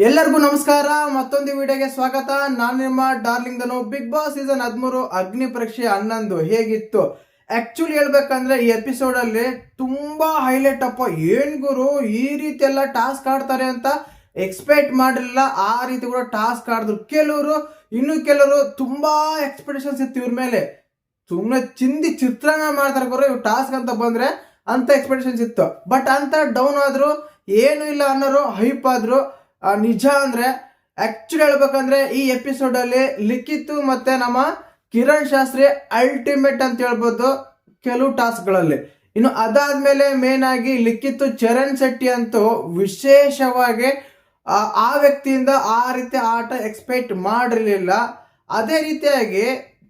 ಎಲ್ಲರಿಗೂ ನಮಸ್ಕಾರ. ಮತ್ತೊಂದು ವಿಡಿಯೋಗೆ ಸ್ವಾಗತ. ನಾನು ನಿಮ್ಮ ಡಾರ್ಲಿಂಗ್ ಧನು. ಬಿಗ್ ಬಾಸ್ ಸೀಸನ್ 13 ಅಗ್ನಿ ಪರೀಕ್ಷೆ 11 ಹೇಗಿತ್ತು? ಆಕ್ಚುಲಿ ಹೇಳ್ಬೇಕಂದ್ರೆ ಈ ಎಪಿಸೋಡ್ ಅಲ್ಲಿ ತುಂಬಾ ಹೈಲೈಟ್ ಅಪ್ಪ. ಏನ್ ಗುರು ಈ ರೀತಿ ಎಲ್ಲ ಟಾಸ್ಕ್ ಆಡ್ತಾರೆ ಅಂತ ಎಕ್ಸ್ಪೆಕ್ಟ್ ಮಾಡಿರಲಿಲ್ಲ. ಆ ರೀತಿ ಕೂಡ ಟಾಸ್ಕ್ ಆಡಿದ್ರು ಕೆಲವರು ತುಂಬಾ ಎಕ್ಸ್ಪೆಕ್ಟೇಷನ್ಸ್ ಇತ್ತು ಇವ್ರ ಮೇಲೆ. ಸುಮ್ಮನೆ ಚಿಂದಿ ಚಿತ್ರಾನ್ನ ಮಾಡ್ತಾರೆ ಗುರು ಇವ್ ಟಾಸ್ಕ್ ಅಂತ ಬಂದ್ರೆ ಅಂತ ಎಕ್ಸ್ಪೆಕ್ಟೇಷನ್ಸ್ ಇತ್ತು. ಬಟ್ ಅಂತ ಡೌನ್ ಆದ್ರು, ಏನು ಇಲ್ಲ ಅನ್ನೋರು ಹೈಪ್ ಆದ್ರು. ನಿಜ ಅಂದ್ರೆ ಆಕ್ಚುಲಿ ಹೇಳ್ಬೇಕಂದ್ರೆ ಈ ಎಪಿಸೋಡ್ ಅಲ್ಲಿ ಲಿಖಿತ್ ಮತ್ತೆ ನಮ್ಮ ಕಿರಣ್ ಶಾಸ್ತ್ರಿ ಅಲ್ಟಿಮೇಟ್ ಅಂತ ಹೇಳ್ಬೋದು ಕೆಲವು ಟಾಸ್ಕ್ ಗಳಲ್ಲಿ. ಇನ್ನು ಅದಾದ್ಮೇಲೆ ಮೇನ್ ಆಗಿ ಲಿಖಿತ್ ಚರಣ್ ಶೆಟ್ಟಿ ಅಂತೂ ವಿಶೇಷವಾಗಿ ಆ ವ್ಯಕ್ತಿಯಿಂದ ಆ ರೀತಿ ಆಟ ಎಕ್ಸ್ಪೆಕ್ಟ್ ಮಾಡಿರ್ಲಿಲ್ಲ. ಅದೇ ರೀತಿಯಾಗಿ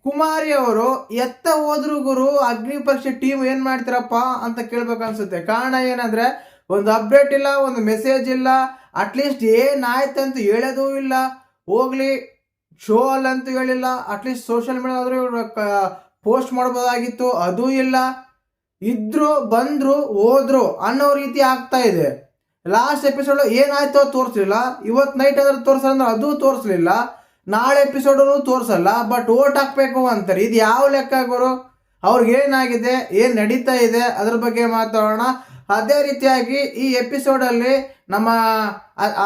ಕುಮಾರಿ ಅವರು ಎತ್ತ ಹೋದ್ರು ಗುರು ಅಗ್ನಿ ಪರೀಕ್ಷೆ ಟೀಮ್ ಏನ್ ಮಾಡ್ತೀರಪ್ಪ ಅಂತ ಕೇಳ್ಬೇಕು ಅನ್ಸುತ್ತೆ. ಕಾರಣ ಏನಂದ್ರೆ ಒಂದು ಅಪ್ಡೇಟ್ ಇಲ್ಲ, ಒಂದು ಮೆಸೇಜ್ ಇಲ್ಲ, ಅಟ್ಲೀಸ್ಟ್ ಏನಾಯ್ತಂತ ಹೇಳೋದು ಇಲ್ಲ. ಹೋಗ್ಲಿ ಶೋ ಅಲ್ಲಂತೂ ಹೇಳಿಲ್ಲ, ಅಟ್ಲೀಸ್ಟ್ ಸೋಷಿಯಲ್ ಮೀಡಿಯಾ ಆದ್ರೂ ಪೋಸ್ಟ್ ಮಾಡ್ಬೋದಾಗಿತ್ತು, ಅದೂ ಇಲ್ಲ. ಇದ್ರು ಬಂದ್ರು ಹೋದ್ರು ಅನ್ನೋ ರೀತಿ ಆಗ್ತಾ ಇದೆ. ಲಾಸ್ಟ್ ಎಪಿಸೋಡ್ ಏನಾಯ್ತೋ ತೋರಿಸ್ಲಿಲ್ಲ, ಇವತ್ತು ನೈಟ್ ಆದ್ರೂ ತೋರ್ಸಂದ್ರೆ ಅದು ತೋರಿಸ್ಲಿಲ್ಲ, ನಾಳೆ ಎಪಿಸೋಡ್ ತೋರ್ಸಲ್ಲ. ಬಟ್ ಓಟ್ ಹಾಕ್ಬೇಕು ಅಂತಾರೆ. ಇದು ಯಾವ ಲೆಕ್ಕ ಗುರು? ಅವ್ರಿಗೆ ಏನಾಗಿದೆ, ಏನ್ ನಡೀತಾ ಇದೆ ಅದ್ರ ಬಗ್ಗೆ ಮಾತಾಡೋಣ. ಅದೇ ರೀತಿಯಾಗಿ ಈ ಎಪಿಸೋಡ್ ಅಲ್ಲಿ ನಮ್ಮ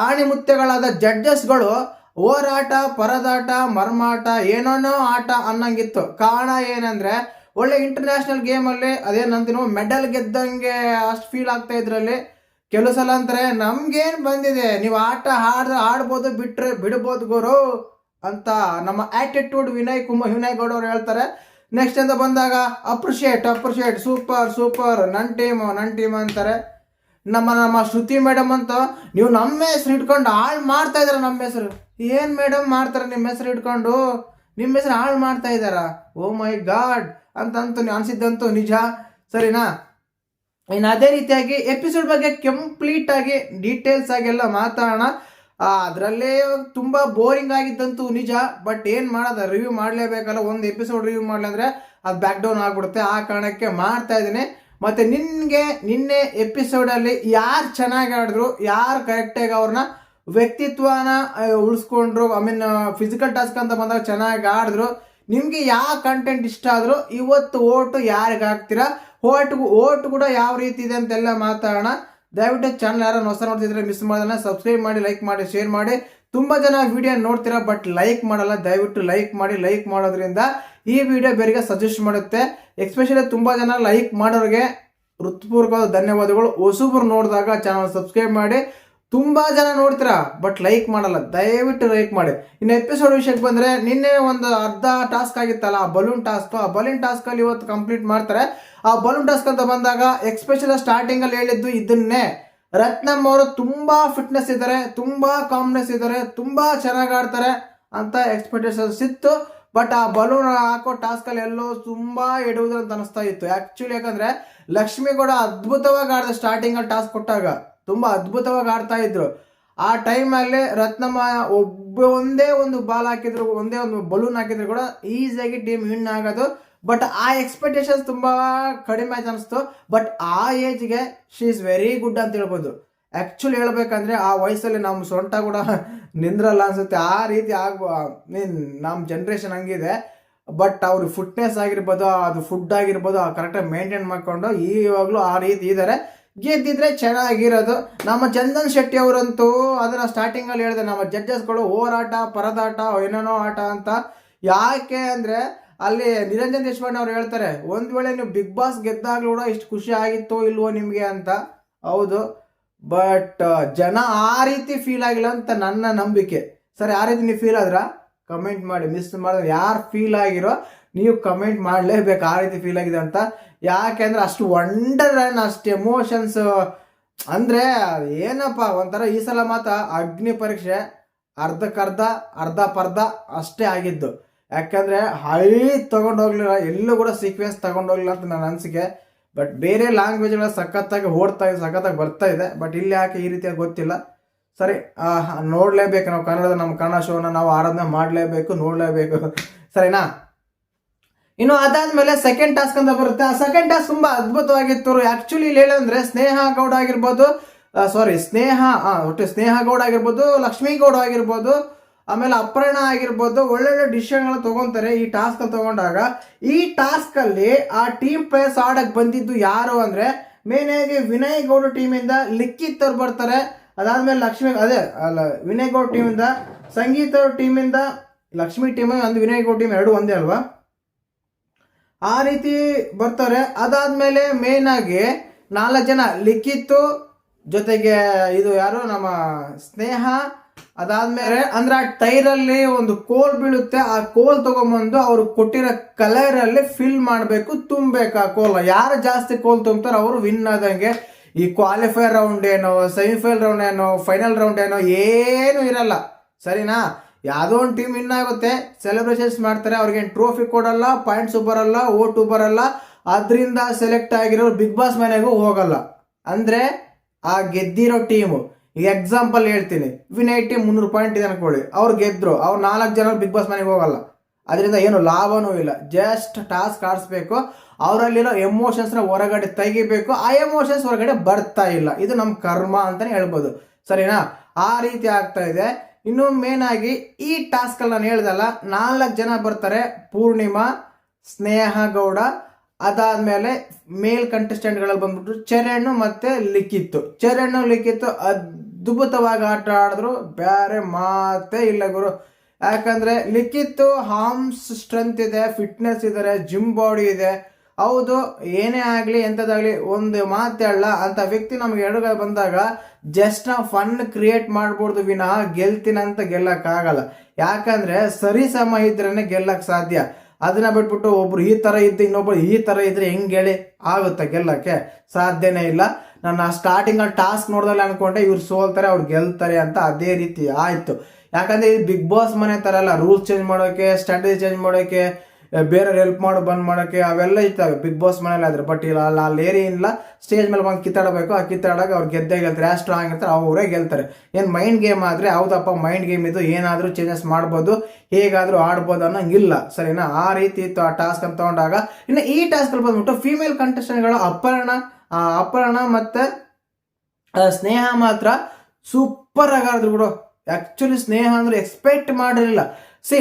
ಆಣಿಮುತ್ಯಗಳಾದ ಜಡ್ಜಸ್ಗಳು ಹೋರಾಟ, ಪರದಾಟ, ಮರ್ಮಾಟ, ಏನೇನೋ ಆಟ ಅನ್ನಂಗಿತ್ತು. ಕಾರಣ ಏನಂದ್ರೆ ಒಳ್ಳೆ ಇಂಟರ್ನ್ಯಾಷನಲ್ ಗೇಮ್ ಅಲ್ಲಿ ಅದೇನಂತೀನೋ ಮೆಡಲ್ ಗೆದ್ದಂಗೆ ಅಷ್ಟು ಫೀಲ್ ಆಗ್ತಾ ಇದ್ರಲ್ಲಿ. ಕೆಲವು ಸಲ ಅಂತಾರೆ ನಮ್ಗೇನ್ ಬಂದಿದೆ, ನೀವು ಆಟ ಆಡ್ಬೋದು, ಬಿಡ್ಬೋದು ಗುರು ಅಂತ ನಮ್ಮ ಆಟಿಟ್ಯೂಡ್ ವಿನಯ್ ಗೌಡ ಅವ್ರು ಹೇಳ್ತಾರೆ. ನೆಕ್ಸ್ಟ್ ಅಂತ ಬಂದಾಗ ಅಪ್ರಿಷಿಯೇಟ್ ಸೂಪರ್ ನನ್ ಟೀಮ್ ಅಂತಾರೆ. ನಮ್ಮ ಶ್ರುತಿ ಮೇಡಮ್ ಅಂತ ನೀವು ನಮ್ಮ ಹೆಸರು ಇಟ್ಕೊಂಡು ಹಾಳು ಮಾಡ್ತಾ ಇದಾರ. ನಮ್ಮ ಹೆಸರು ಏನ್ ಮೇಡಮ್ ಮಾಡ್ತಾರೆ? ನಿಮ್ಮ ಹೆಸರು ಇಟ್ಕೊಂಡು ನಿಮ್ಮ ಹೆಸರು ಹಾಳು ಮಾಡ್ತಾ ಇದಾರ. ಓ ಮೈ ಗಾಡ್ ಅಂತಂತೂ ಅನ್ಸಿದ್ದಂತೂ ನಿಜ. ಸರಿನಾ? ಇನ್ನು ಅದೇ ರೀತಿಯಾಗಿ ಎಪಿಸೋಡ್ ಬಗ್ಗೆ ಕಂಪ್ಲೀಟ್ ಆಗಿ ಡೀಟೇಲ್ಸ್ ಆಗೆಲ್ಲ ಮಾತಾಡೋಣ. ಅದರಲ್ಲೇ ತುಂಬ ಬೋರಿಂಗ್ ಆಗಿದ್ದಂತೂ ನಿಜ. ಬಟ್ ಏನು ಮಾಡೋದು, ರಿವ್ಯೂ ಮಾಡಲೇಬೇಕಲ್ಲ. ಒಂದು ಎಪಿಸೋಡ್ ರಿವ್ಯೂ ಮಾಡಲಂದ್ರೆ ಅದು ಬ್ಯಾಕ್ ಡೌನ್ ಆಗಿಬಿಡುತ್ತೆ. ಆ ಕಾರಣಕ್ಕೆ ಮಾಡ್ತಾ ಇದ್ದೀನಿ. ಮತ್ತು ನಿನ್ನೆ ಎಪಿಸೋಡಲ್ಲಿ ಯಾರು ಚೆನ್ನಾಗಿ ಆಡಿದ್ರು, ಯಾರು ಕರೆಕ್ಟಾಗಿ ಅವ್ರನ್ನ ವ್ಯಕ್ತಿತ್ವನ ಉಳಿಸ್ಕೊಂಡ್ರು, ಫಿಸಿಕಲ್ ಟಾಸ್ಕ್ ಅಂತ ಬಂದಾಗ ಚೆನ್ನಾಗಿ ಆಡಿದ್ರು, ನಿಮಗೆ ಯಾವ ಕಂಟೆಂಟ್ ಇಷ್ಟ ಆದರೂ ಇವತ್ತು ಓಟು ಯಾರಿಗೆ ಹಾಕ್ತೀರಾ, ಓಟ್ ಕೂಡ ಯಾವ ರೀತಿ ಇದೆ ಅಂತೆಲ್ಲ ಮಾತಾಡೋಣ. ದಯವಿಟ್ಟು ಚಾನಲ್ ಯಾರು ಹೊಸ ನೋಡ್ತಿದ್ರೆ ಮಿಸ್ ಮಾಡೋದನ್ನ ಸಬ್ಸ್ಕ್ರೈಬ್ ಮಾಡಿ, ಲೈಕ್ ಮಾಡಿ, ಶೇರ್ ಮಾಡಿ. ತುಂಬ ಜನ ವಿಡಿಯೋ ನೋಡ್ತೀರಾ ಬಟ್ ಲೈಕ್ ಮಾಡಲ್ಲ. ದಯವಿಟ್ಟು ಲೈಕ್ ಮಾಡಿ. ಲೈಕ್ ಮಾಡೋದ್ರಿಂದ ಈ ವಿಡಿಯೋ ಬೇರೆಗೆ ಸಜೆಸ್ಟ್ ಮಾಡುತ್ತೆ. ಎಸ್ಪೆಷಲಿ ತುಂಬ ಜನ ಲೈಕ್ ಮಾಡೋರಿಗೆ ಹೃತ್ಪೂರ್ವಕವಾದ ಧನ್ಯವಾದಗಳು. ಹೊಸಬ್ರು ನೋಡಿದಾಗ ಚಾನಲ್ ಸಬ್ಸ್ಕ್ರೈಬ್ ಮಾಡಿ. ತುಂಬ ಜನ ನೋಡ್ತೀರಾ ಬಟ್ ಲೈಕ್ ಮಾಡಲ್ಲ, ದಯವಿಟ್ಟು ಲೈಕ್ ಮಾಡಿ. ಇನ್ನು ಎಪಿಸೋಡ್ ವಿಷಯಕ್ಕೆ ಬಂದರೆ ನಿನ್ನೆ ಒಂದು ಅರ್ಧ ಟಾಸ್ಕ್ ಆಗಿತ್ತಲ್ಲ, ಆ ಬಲೂನ್ ಟಾಸ್ಕ್ ಅಲ್ಲಿ ಇವತ್ತು ಕಂಪ್ಲೀಟ್ ಮಾಡ್ತಾರೆ. ಆ ಬಲೂನ್ ಟಾಸ್ಕ್ ಅಂತ ಬಂದಾಗ ಎಕ್ಸ್ಪೆಷಲಿ ಸ್ಟಾರ್ಟಿಂಗ್ ಅಲ್ಲಿ ಹೇಳಿದ್ದು ಇದನ್ನೇ. ರತ್ನಮ್ ಅವರು ತುಂಬಾ ಫಿಟ್ನೆಸ್ ಇದ್ದಾರೆ, ತುಂಬಾ ಕಾಮ್ನೆಸ್ ಇದ್ದಾರೆ, ತುಂಬಾ ಚೆನ್ನಾಗಿ ಆಡ್ತಾರೆ ಅಂತ ಎಕ್ಸ್ಪೆಕ್ಟೇಷನ್ಸ್ ಇತ್ತು. ಬಟ್ ಆ ಬಲೂನ್ ಹಾಕೋ ಟಾಸ್ಕ್ ಅಲ್ಲಿ ಎಲ್ಲೋ ತುಂಬಾ ಎಡುವುದು ಅಂತ ಅನಿಸ್ತಾ ಇತ್ತು. ಆಕ್ಚುಲಿ ಯಾಕಂದ್ರೆ ಲಕ್ಷ್ಮಿ ಕೂಡ ಅದ್ಭುತವಾಗಿ ಆಡಿದ. ಸ್ಟಾರ್ಟಿಂಗ್ ಅಲ್ಲಿ ಟಾಸ್ಕ್ ಕೊಟ್ಟಾಗ ತುಂಬಾ ಅದ್ಭುತವಾಗಿ ಆಡ್ತಾ ಇದ್ರು. ಆ ಟೈಮಲ್ಲಿ ರತ್ನಮ್ಮ ಒಂದೇ ಒಂದು ಬಾಲ್ ಹಾಕಿದ್ರು, ಒಂದೇ ಒಂದು ಬಲೂನ್ ಹಾಕಿದ್ರು ಕೂಡ ಈಸಿಯಾಗಿ ಟೀಮ್ ವಿನ್ ಆಗೋದು. ಬಟ್ ಆ ಎಕ್ಸ್ಪೆಕ್ಟೇಷನ್ಸ್ ತುಂಬಾ ಕಡಿಮೆ ಆಯ್ತು ಅನಿಸ್ತು. ಬಟ್ ಆ ಏಜ್ಗೆ ಶಿ ಇಸ್ ವೆರಿ ಗುಡ್ ಅಂತ ಹೇಳ್ಬೋದು. ಆಕ್ಚುಲಿ ಹೇಳ್ಬೇಕಂದ್ರೆ ಆ ವಯಸ್ಸಲ್ಲಿ ನಮ್ಮ ಸೊಂಟ ಕೂಡ ನಿಂದ್ರಲ್ಲ ಅನ್ಸುತ್ತೆ. ಆ ರೀತಿ ನಮ್ಮ ಜನ್ರೇಷನ್ ಹಂಗಿದೆ. ಬಟ್ ಅವ್ರ ಫಿಟ್ನೆಸ್ ಆಗಿರ್ಬೋದು, ಅದು ಫುಡ್ ಆಗಿರ್ಬೋದು ಕರೆಕ್ಟಾಗಿ ಮೇಂಟೈನ್ ಮಾಡ್ಕೊಂಡು ಇವಾಗಲೂ ಆ ರೀತಿ ಇದ್ದಾರೆ. ಗೆದ್ದಿದ್ರೆ ಚೆನ್ನಾಗಿರೋದು. ನಮ್ಮ ಚಂದನ್ ಶೆಟ್ಟಿ ಅವರಂತೂ ಅದನ್ನ ಸ್ಟಾರ್ಟಿಂಗ್ ಅಲ್ಲಿ ಹೇಳಿದೆ, ನಮ್ಮ ಜಡ್ಜಸ್ಗಳು ಹೋರಾಟ, ಪರದಾಟ, ಏನೇನೋ ಆಟ ಅಂತ. ಯಾಕೆ ಅಂದ್ರೆ ಅಲ್ಲಿ ನಿರಂಜನ್ ದೇಶಪಾಂಡೆ ಅವ್ರು ಹೇಳ್ತಾರೆ, ಒಂದ್ ವೇಳೆ ನೀವು ಬಿಗ್ ಬಾಸ್ ಗೆದ್ದಾಗ್ಲೂ ಕೂಡ ಇಷ್ಟು ಖುಷಿ ಆಗಿತ್ತೋ ಇಲ್ವೋ ನಿಮ್ಗೆ ಅಂತ. ಹೌದು, ಬಟ್ ಜನ ಆ ರೀತಿ ಫೀಲ್ ಆಗಿಲ್ಲ ಅಂತ ನನ್ನ ನಂಬಿಕೆ. ಸರಿ, ಆ ರೀತಿ ನೀವು ಫೀಲ್ ಆದ್ರ ಕಮೆಂಟ್ ಮಾಡಿ. ಮಿಸ್ ಮಾಡಿದ್ರೆ ಯಾರು ಫೀಲ್ ಆಗಿರೋ ನೀವು ಕಮೆಂಟ್ ಮಾಡಲೇಬೇಕು ಆ ರೀತಿ ಫೀಲ್ ಆಗಿದೆ ಅಂತ. ಯಾಕೆಂದ್ರೆ ಅಷ್ಟು ವಂಡರ್ ಅಂಡ್ ಅಷ್ಟು ಎಮೋಷನ್ಸ್ ಅಂದ್ರೆ ಏನಪ್ಪ ಒಂಥರ. ಈ ಸಲ ಮಾತ್ರ ಅಗ್ನಿ ಪರೀಕ್ಷೆ ಅರ್ಧ ಪರ್ಧ ಅಷ್ಟೇ ಆಗಿದ್ದು. ಯಾಕಂದ್ರೆ ಹೈ ತಗೊಂಡೋಗ್ಲಿಲ್ಲ, ಎಲ್ಲೂ ಕೂಡ ಸೀಕ್ವೆನ್ಸ್ ತಗೊಂಡೋಗ್ಲಿಲ್ಲ ಅಂತ ನನ್ನ ಅನಿಸಿಕೆ. ಬಟ್ ಬೇರೆ ಲ್ಯಾಂಗ್ವೇಜ್ಗಳ ಸಖತ್ತಾಗಿ ಸಖತ್ತಾಗಿ ಬರ್ತಾ ಇದೆ. ಬಟ್ ಇಲ್ಲಿ ಯಾಕೆ ಈ ರೀತಿಯಾಗಿ ಗೊತ್ತಿಲ್ಲ. ಸರಿ, ನೋಡ್ಲೇಬೇಕು ನಾವು ನಮ್ಮ ಕನ್ನಡ ಶೋನ ನಾವು ಆರಾಧನೆ ಮಾಡಲೇಬೇಕು, ನೋಡ್ಲೇಬೇಕು. ಸರಿನಾ? ಇನ್ನು ಅದಾದ್ಮೇಲೆ ಸೆಕೆಂಡ್ ಟಾಸ್ಕ್ ಅಂತ ಬರುತ್ತೆ. ಆ ಸೆಕೆಂಡ್ ಟಾಸ್ಕ್ ತುಂಬಾ ಅದ್ಭುತವಾಗಿತ್ತು. ಆಕ್ಚುಲಿ ಇಲ್ಲಿ ಹೇಳಂದ್ರೆ ಸ್ನೇಹ ಗೌಡ ಆಗಿರ್ಬೋದು, ಸ್ನೇಹ ಒಟ್ಟು ಸ್ನೇಹ ಗೌಡ ಆಗಿರ್ಬೋದು, ಲಕ್ಷ್ಮೀ ಗೌಡ ಆಗಿರ್ಬೋದು, ಆಮೇಲೆ ಅಪರ್ಣ ಆಗಿರ್ಬೋದು, ಒಳ್ಳೊಳ್ಳೆ ಡಿಸಿಷನ್ಗಳು ತಗೊಂತಾರೆ ಈ ಟಾಸ್ಕ್ ತಗೊಂಡಾಗ. ಈ ಟಾಸ್ಕ್ ಅಲ್ಲಿ ಆ ಟೀಮ್ ಪ್ಲೇಯರ್ಸ್ ಆಡಕ್ ಬಂದಿದ್ದು ಯಾರು ಅಂದ್ರೆ ಮೇನ್ ಆಗಿ ವಿನಯ್ ಗೌಡ ಟೀಮಿಂದ ಲಿಖಿತ್ ಅವ್ರು ಬರ್ತಾರೆ. ಅದಾದ್ಮೇಲೆ ವಿನಯ್ ಗೌಡ ಟೀಮಿಂದ ಸಂಗೀತ್ ಅವ್ರ ಟೀಮಿಂದ ಲಕ್ಷ್ಮಿ ಟೀಮ್, ಒಂದು ವಿನಯ್ ಗೌಡ ಟೀಮ್ ಎರಡು ಒಂದೇ ಅಲ್ವಾ, ಆ ರೀತಿ ಬರ್ತಾರೆ. ಅದಾದ್ಮೇಲೆ ಮೇನ್ ಆಗಿ 4 ಜನ ಲಿಖಿತ್ ಜೊತೆಗೆ ಇದು ಯಾರು ನಮ್ಮ ಸ್ನೇಹ. ಅದಾದ್ಮೇಲೆ ಅಂದ್ರೆ ಆ ಟೈರ್ ಅಲ್ಲಿ ಒಂದು ಕೋಲ್ ಬೀಳುತ್ತೆ, ಆ ಕೋಲ್ ತಗೊಂಬಂದು ಅವ್ರು ಕೊಟ್ಟಿರೋ ಕಲರ್ ಅಲ್ಲಿ ಫಿಲ್ ಮಾಡ್ಬೇಕು, ತುಂಬಬೇಕು ಆ ಕೋಲ್. ಯಾರು ಜಾಸ್ತಿ ಕೋಲ್ ತುಂಬ್ತಾರೋ ಅವರು ವಿನ್ ಆದಂಗೆ. ಈ ಕ್ವಾಲಿಫೈರ್ ರೌಂಡ್ ಏನೋ, ಸೆಮಿಫೈನಲ್ ರೌಂಡ್ ಏನೋ, ಫೈನಲ್ ರೌಂಡ್ ಏನೋ ಏನು ಇರಲ್ಲ, ಸರಿನಾ. ಯಾವುದೋ ಒಂದು ಟೀಮ್ ವಿನ್ ಆಗುತ್ತೆ, ಸೆಲೆಬ್ರೇಷನ್ಸ್ ಮಾಡ್ತಾರೆ, ಅವ್ರಿಗೆ ಟ್ರೋಫಿ ಕೊಡಲ್ಲ, ಪಾಯಿಂಟ್ಸ್ ಬರಲ್ಲ, ಓಟು ಬರಲ್ಲ, ಅದರಿಂದ ಸೆಲೆಕ್ಟ್ ಆಗಿರೋರು ಬಿಗ್ ಬಾಸ್ ಮನೆಗೂ ಹೋಗಲ್ಲ. ಅಂದ್ರೆ ಆ ಗೆದ್ದಿರೋ ಟೀಮು, ಈಗ ಎಕ್ಸಾಂಪಲ್ ಹೇಳ್ತೀನಿ, ವಿನಯ್ ಟೀಮ್ 300 ಪಾಯಿಂಟ್ ಇದೆ ಅನ್ಕೊಳ್ಳಿ, ಅವ್ರು ಗೆದ್ರು, ಅವ್ರು 4 ಜನ ಬಿಗ್ ಬಾಸ್ ಮನೆಗೆ ಹೋಗಲ್ಲ, ಅದರಿಂದ ಏನು ಲಾಭನೂ ಇಲ್ಲ. ಜಸ್ಟ್ ಟಾಸ್ಕ್ ಆಡಿಸ್ಬೇಕು, ಅವರಲ್ಲಿರೋ ಎಮೋಷನ್ಸ್ನ ಹೊರಗಡೆ ತೆಗಿಬೇಕು, ಆ ಎಮೋಷನ್ಸ್ ಹೊರಗಡೆ ಬರ್ತಾ ಇಲ್ಲ, ಇದು ನಮ್ಮ ಕರ್ಮ ಅಂತಾನೆ ಹೇಳ್ಬೋದು, ಸರಿನಾ. ಆ ರೀತಿ ಆಗ್ತಾ ಇದೆ. ಇನ್ನು ಮೇನ್ ಆಗಿ ಈ ಟಾಸ್ಕ್ ಅಲ್ಲಿ ನಾನು ಹೇಳ್ದಲ್ಲ, 4 ಜನ ಬರ್ತಾರೆ, ಪೂರ್ಣಿಮಾ, ಸ್ನೇಹ ಗೌಡ, ಅದಾದ್ಮೇಲೆ ಮೇಲ್ ಕಂಟೆಸ್ಟೆಂಟ್ಗಳಲ್ಲಿ ಬಂದ್ಬಿಟ್ಟು ಚರಣ್ ಮತ್ತೆ ಲಿಖಿತ್. ಲಿಖಿತ್ ಅದ್ಭುತವಾಗಿ ಆಟ ಆಡಿದ್ರು, ಬೇರೆ ಮಾತೇ ಇಲ್ಲ ಗುರು. ಯಾಕಂದ್ರೆ ಲಿಖಿತ್ ಹಾರ್ಮ್ಸ್ ಸ್ಟ್ರೆಂತ್ ಇದೆ, ಫಿಟ್ನೆಸ್ ಇದಾರೆ, ಜಿಮ್ ಬಾಡಿ ಇದೆ. ಹೌದು, ಏನೇ ಆಗ್ಲಿ ಎಂತದಾಗ್ಲಿ ಒಂದು ಮಾತೇಳ ಅಂತ ವ್ಯಕ್ತಿ ನಮ್ಗೆ ಎದುರುಗಡೆ ಬಂದಾಗ ಜಸ್ಟ್ ನಾವು ಫನ್ ಕ್ರಿಯೇಟ್ ಮಾಡ್ಬೋದು ವಿನಃ ಗೆಲ್ತೀನಂತ ಗೆಲ್ಲಕ್ ಆಗಲ್ಲ. ಯಾಕಂದ್ರೆ ಸರಿ ಸಮ ಇದ್ರೇನೆ ಗೆಲ್ಲಕ್ ಸಾಧ್ಯ. ಅದನ್ನ ಬಿಟ್ಬಿಟ್ಟು ಒಬ್ರು ಈ ತರ ಇದ್ದು ಇನ್ನೊಬ್ರು ಈ ತರ ಇದ್ರೆ ಹೆಂಗ್ ಹೇಳಿ ಆಗುತ್ತೆ, ಗೆಲ್ಲಕ್ಕೆ ಸಾಧ್ಯನೇ ಇಲ್ಲ. ನಾನು ಸ್ಟಾರ್ಟಿಂಗ್ ಅಲ್ಲಿ ಟಾಸ್ಕ್ ನೋಡ್ದಲ್ಲಿ ಅನ್ಕೊಂಡೆ ಇವ್ರು ಸೋಲ್ತಾರೆ ಅವ್ರು ಗೆಲ್ತಾರೆ ಅಂತ, ಅದೇ ರೀತಿ ಆಯ್ತು. ಯಾಕಂದ್ರೆ ಈ ಬಿಗ್ ಬಾಸ್ ಮನೆ ತರ ಅಲ್ಲ, ರೂಲ್ಸ್ ಚೇಂಜ್ ಮಾಡೋಕೆ, ಸ್ಟ್ರಾಟಜಿ ಚೇಂಜ್ ಮಾಡೋಕೆ, ಬೇರೆ ಹೆಲ್ಪ್ ಬಂದ್ ಮಾಡೋಕೆ ಅವೆಲ್ಲ ಇರ್ತವೆ ಬಿಗ್ ಬಾಸ್ ಮನೇಲಿ ಆದ್ರೆ. ಬಟ್ ಇಲ್ಲ, ಅಲ್ಲಿ ಏನಿಲ್ಲ, ಸ್ಟೇಜ್ ಮೇಲೆ ಬಂದು ಕಿತ್ತಾಡಬೇಕು, ಆ ಕಿತ್ತಾಡಾಗ ಅವ್ರು ಗೆದ್ದೇ ಗೆಲ್ತಾರೆ, ಯಾರು ಸ್ಟ್ರಾಂಗ್ ಇರ್ತಾರೆ ಅವರೇ ಗೆಲ್ತಾರೆ. ಏನ್ ಮೈಂಡ್ ಗೇಮ್ ಆದ್ರೆ ಹೌದಪ್ಪ, ಮೈಂಡ್ ಗೇಮ್ ಇದು, ಏನಾದ್ರೂ ಚೇಂಜಸ್ ಮಾಡ್ಬೋದು, ಹೇಗಾದ್ರೂ ಆಡ್ಬೋದು ಅನ್ನಂಗಿಲ್ಲ, ಸರಿನಾ. ಆ ರೀತಿ ಇತ್ತು ಆ ಟಾಸ್ಕ್ ಅಂತ ತಗೊಂಡಾಗ. ಇನ್ನು ಈ ಟಾಸ್ಕ್ ಅಲ್ಲಿ ಬಂದ್ಬಿಟ್ಟು ಫೀಮೇಲ್ ಕಂಟೆಸ್ಟೆಂಟ್ಗಳು ಅಪರ್ಣ ಮತ್ತೆ ಸ್ನೇಹ ಮಾತ್ರ ಸೂಪರ್ ಆಗಾದ್ರು ಬಿಡು. ಆಕ್ಚುಲಿ ಸ್ನೇಹ ಅಂದ್ರೆ ಎಕ್ಸ್ಪೆಕ್ಟ್ ಮಾಡಿರಲಿಲ್ಲ.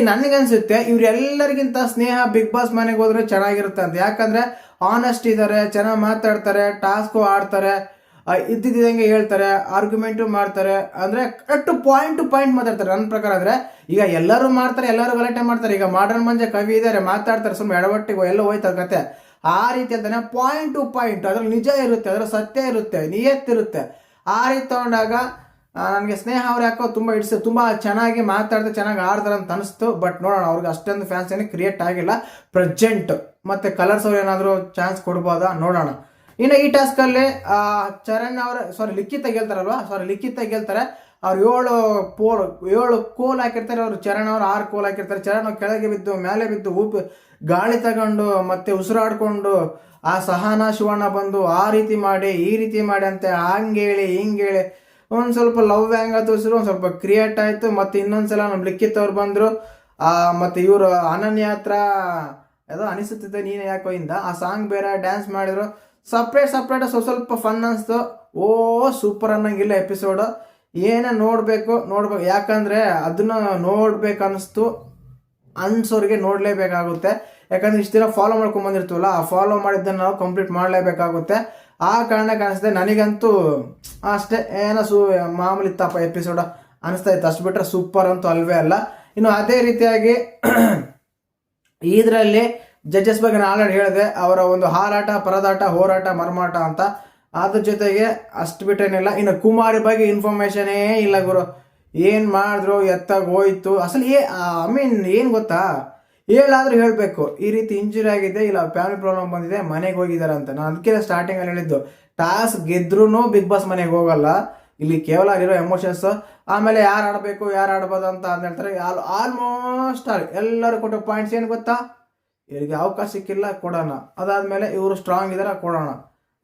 ನನಗನ್ಸುತ್ತೆ ಇವ್ರೆಲ್ಲರಿಗಿಂತ ಸ್ನೇಹ ಬಿಗ್ ಬಾಸ್ ಮನೆಗೆ ಹೋದ್ರೆ ಚೆನ್ನಾಗಿರುತ್ತೆ ಅಂತ. ಯಾಕಂದ್ರೆ ಆನೆಸ್ಟ್ ಇದ್ದಾರೆ, ಚೆನ್ನಾಗಿ ಮಾತಾಡ್ತಾರೆ, ಟಾಸ್ಕು ಆಡ್ತಾರೆ, ಇದ್ದಿದ್ದಂಗೆ ಹೇಳ್ತಾರೆ, ಆರ್ಗ್ಯುಮೆಂಟು ಮಾಡ್ತಾರೆ, ಅಂದ್ರೆ ಕರೆಕ್ಟ್ ಪಾಯಿಂಟ್ ಟು ಪಾಯಿಂಟ್ ಮಾತಾಡ್ತಾರೆ. ನನ್ನ ಪ್ರಕಾರ ಅಂದ್ರೆ ಈಗ ಎಲ್ಲರೂ ಮಾಡ್ತಾರೆ, ಎಲ್ಲರೂ ಗಲಾಟೆ ಮಾಡ್ತಾರೆ. ಈಗ ಮಾಡರ್ನ್ ಮಂಜ ಕವಿ ಇದ್ದಾರೆ, ಮಾತಾಡ್ತಾರೆ, ಸುಮ್ಮನೆ ಎಡವಟ್ಟಿಗೆ ಎಲ್ಲ ಹೋಯ್ತಾರೆ ಕತೆ. ಆ ರೀತಿ ಅಂತಾನೆ ಪಾಯಿಂಟ್ ಟು ಪಾಯಿಂಟ್, ಅದ್ರಲ್ಲಿ ನಿಜ ಇರುತ್ತೆ, ಅದ್ರ ಸತ್ಯ ಇರುತ್ತೆ, ನಿಯತ್ತಿರುತ್ತೆ. ಆ ರೀತಿ ತಗೊಂಡಾಗ ನನಗೆ ಸ್ನೇಹ ಅವ್ರು ಯಾಕೋ ತುಂಬಾ ಚೆನ್ನಾಗಿ ಮಾತಾಡ್ತಾರೆ, ಚೆನ್ನಾಗಿ ಆಡ್ತಾರೆ ಅಂತ ಅನಿಸ್ತು. ಬಟ್ ನೋಡೋಣ, ಅವ್ರಿಗೆ ಅಷ್ಟೊಂದು ಫ್ಯಾನ್ಸ್ ಏನು ಕ್ರಿಯೇಟ್ ಆಗಿಲ್ಲ ಪ್ರೆಸೆಂಟ್. ಮತ್ತೆ ಕಲರ್ಸ್ ಅವ್ರು ಏನಾದ್ರು ಚಾನ್ಸ್ ಕೊಡ್ಬೋದಾ ನೋಡೋಣ. ಇನ್ನು ಈ ಟಾಸ್ಕ್ ಅಲ್ಲಿ ಲಿಖಿತ ಗೆಲ್ತಾರೆ. ಅವ್ರು 7 ಕೋಲ್ ಹಾಕಿರ್ತಾರೆ, ಅವ್ರು ಚರಣ್ ಅವ್ರು 6 ಕೋಲ್ ಹಾಕಿರ್ತಾರೆ. ಚರಣ್ ಅವ್ರು ಕೆಳಗೆ ಬಿದ್ದು ಮೇಲೆ ಬಿದ್ದು ಗಾಳಿ ತಗೊಂಡು ಮತ್ತೆ ಉಸಿರಾಡ್ಕೊಂಡು ಆ ಸಹನಾ ಶಿವಣ್ಣ ಬಂದು ಆ ರೀತಿ ಮಾಡಿ ಈ ರೀತಿ ಮಾಡಿ ಅಂತ ಹಂಗೇಳಿ ಹಿಂಗೇಳಿ ಒಂದ್ ಸ್ವಲ್ಪ ಲವ್ ಹ್ಯಾಂಗ್ ತೋರಿಸಿದ್ರು, ಒಂದ್ ಸ್ವಲ್ಪ ಕ್ರಿಯೇಟ್ ಆಯ್ತು. ಮತ್ತೆ ಇನ್ನೊಂದ್ಸಲ ನಮ್ ಲಿಖಿತ್ ಅವ್ರು ಬಂದ್ರು, ಮತ್ತೆ ಇವರು ಅನನ್ಯ ಹತ್ರ ಏನೋ ಅನಿಸುತ್ತಿದ್ದೆ ನೀನೆ ಯಾಕೋ ಇಂದ ಆ ಸಾಂಗ್ ಬೇರೆ ಡ್ಯಾನ್ಸ್ ಮಾಡಿದ್ರು. ಸಪ್ರೇಟ್ ಸ್ವಲ್ಪ ಫನ್ ಅನ್ಸ್ತು. ಸೂಪರ್ ಅನ್ನಂಗಿಲ್ಲ ಎಪಿಸೋಡ್. ಏನೇ ನೋಡ್ಬೇಕು. ಯಾಕಂದ್ರೆ ಅದನ್ನ ನೋಡ್ಬೇಕು ಅನ್ಸೋರಿಗೆ ನೋಡ್ಲೇಬೇಕಾಗುತ್ತೆ. ಯಾಕಂದ್ರೆ ಇಷ್ಟು ದಿನ ಫಾಲೋ ಮಾಡ್ಕೊಂಡ್ ಬಂದಿರ್ತೀವಲ್ಲ, ಆ ಫಾಲೋ ಮಾಡಿದ್ದನ್ನು ನಾವು ಕಂಪ್ಲೀಟ್ ಮಾಡ್ಲೇಬೇಕಾಗುತ್ತೆ. ಆ ಕಾರಣಕ್ಕೆ ಅನಿಸ್ತದೆ ನನಗಂತೂ ಅಷ್ಟೇ, ಏನೋ ಮಾಮೂಲಿ ತಪ್ಪ ಎಪಿಸೋಡ್ ಅನಿಸ್ತಾ ಇತ್ತು. ಅಷ್ಟು ಬಿಟ್ರೆ ಸೂಪರ್ ಅಂತೂ ಅಲ್ವೇ ಅಲ್ಲ. ಇನ್ನು ಅದೇ ರೀತಿಯಾಗಿ ಇದರಲ್ಲಿ ಜಡ್ಜಸ್ ಬಗ್ಗೆ ನಾನು ಆಲ್ರೆಡಿ ಹೇಳಿದೆ, ಅವರ ಒಂದು ಹಾರಾಟ, ಪರದಾಟ, ಹೋರಾಟ, ಮರ್ಮಾಟ ಅಂತ. ಅದ್ರ ಜೊತೆಗೆ ಅಷ್ಟು ಬಿಟ್ಟೇನಿಲ್ಲ. ಇನ್ನು ಕುಮಾರಿ ಬಗ್ಗೆ ಇನ್ಫಾರ್ಮೇಶನೇ ಇಲ್ಲ ಗುರು. ಏನ್ ಮಾಡಿದ್ರು, ಎತ್ತಾಗ ಹೋಯ್ತು. ಅಸಲು ಏನ್ ಗೊತ್ತಾ, ಹೇಳಾದ್ರೂ ಹೇಳ್ಬೇಕು, ಈ ರೀತಿ ಇಂಜುರಿ ಆಗಿದೆ, ಇಲ್ಲ ಫ್ಯಾಮಿಲಿ ಪ್ರಾಬ್ಲಮ್ ಬಂದಿದೆ, ಮನೆಗೆ ಹೋಗಿದ್ದಾರೆ ಅಂತ. ನಾನು ಅದಕ್ಕೆ ಸ್ಟಾರ್ಟಿಂಗ್ ಅಲ್ಲಿ ಹೇಳಿದ್ದು, ಟಾಸ್ಕ್ ಗೆದ್ರೂ ಬಿಗ್ ಬಾಸ್ ಮನೆಗೆ ಹೋಗಲ್ಲ, ಇಲ್ಲಿ ಕೇವಲ ಇರೋ ಎಮೋಷನ್ಸ್. ಆಮೇಲೆ ಯಾರು ಆಡಬೇಕು ಯಾರು ಆಡ್ಬೋದು ಅಂತ ಹೇಳ್ತಾರೆ. ಆಲ್ಮೋಸ್ಟ್ ಎಲ್ಲರೂ ಕೊಟ್ಟ ಪಾಯಿಂಟ್ಸ್ ಏನು ಗೊತ್ತಾ, ಇವರಿಗೆ ಅವಕಾಶ ಸಿಕ್ಕಿಲ್ಲ, ಕೊಡೋಣ. ಅದಾದ್ಮೇಲೆ ಇವರು ಸ್ಟ್ರಾಂಗ್ ಇದಾರೆ, ಕೊಡೋಣ.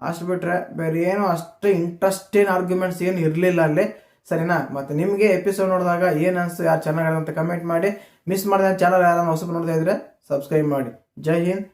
ಅಷ್ಟು ಬಿಟ್ರೆ ಬೇರೆ ಏನು ಅಷ್ಟು ಇಂಟ್ರೆಸ್ಟಿಂಗ್ ಆರ್ಗ್ಯುಮೆಂಟ್ಸ್ ಏನು ಇರಲಿಲ್ಲ ಅಲ್ಲಿ, ಸರಿನಾ. ಮತ್ತೆ ನಿಮಗೆ ಎಪಿಸೋಡ್ ನೋಡಿದಾಗ ಏನು ಅನಿಸ್ತು, ಯಾರು ಚೆನ್ನಾಗಿದೆ ಅಂತ ಕಮೆಂಟ್ ಮಾಡಿ. ಮಿಸ್ ಮಾಡಿದ ಚಾನಲ್ ಯಾರನ್ನ ಹೊಸಬ್ ನೋಡ್ತಾ ಇದ್ರೆ ಸಬ್ಸ್ಕ್ರೈಬ್ ಮಾಡಿ. ಜೈ ಹಿಂದ್.